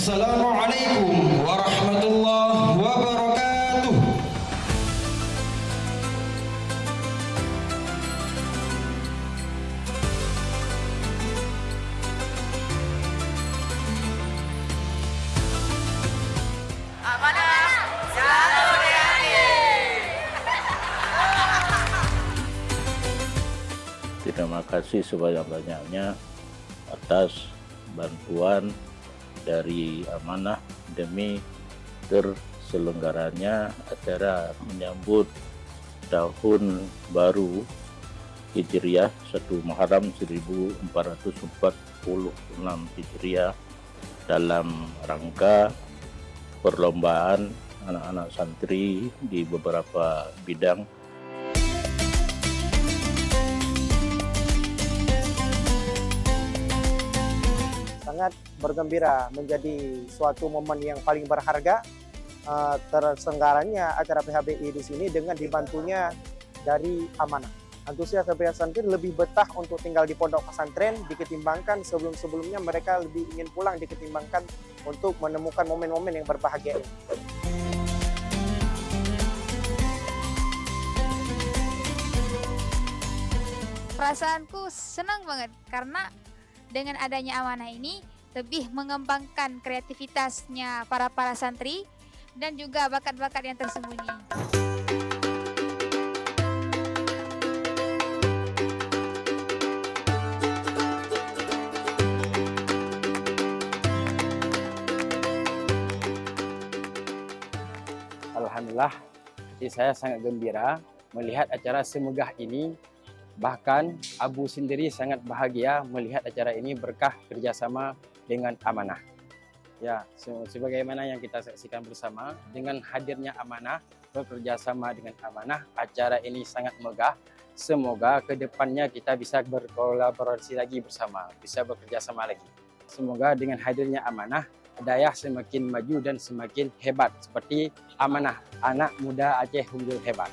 Assalamualaikum warahmatullahi wabarakatuh. Terima kasih sebanyak-banyaknya atas bantuan dari Amanah demi terselenggaranya acara menyambut tahun baru Hijriah 1 Muharram 1446 Hijriah dalam rangka perlombaan anak-anak santri di beberapa bidang. Sangat bergembira, menjadi suatu momen yang paling berharga terselenggaranya acara PHBI di sini dengan dibantunya dari Amanah. Antusias PHBI santri lebih betah untuk tinggal di pondok pesantren diketimbangkan sebelum-sebelumnya mereka lebih ingin pulang diketimbangkan untuk menemukan momen-momen yang berbahagia ini. Perasaanku senang banget karena dengan adanya Amanah ini lebih mengembangkan kreativitasnya para santri dan juga bakat-bakat yang tersembunyi. Alhamdulillah, hati saya sangat gembira melihat acara semegah ini. Bahkan Abu sendiri sangat bahagia melihat acara ini berkah kerjasama dengan Amanah. Ya, sebagaimana yang kita saksikan bersama, dengan hadirnya Amanah, bekerjasama dengan Amanah, acara ini sangat megah. Semoga ke depannya kita bisa berkolaborasi lagi bersama, bisa bekerja sama lagi. Semoga dengan hadirnya Amanah, Dayah semakin maju dan semakin hebat seperti Amanah, anak muda Aceh unggul hebat.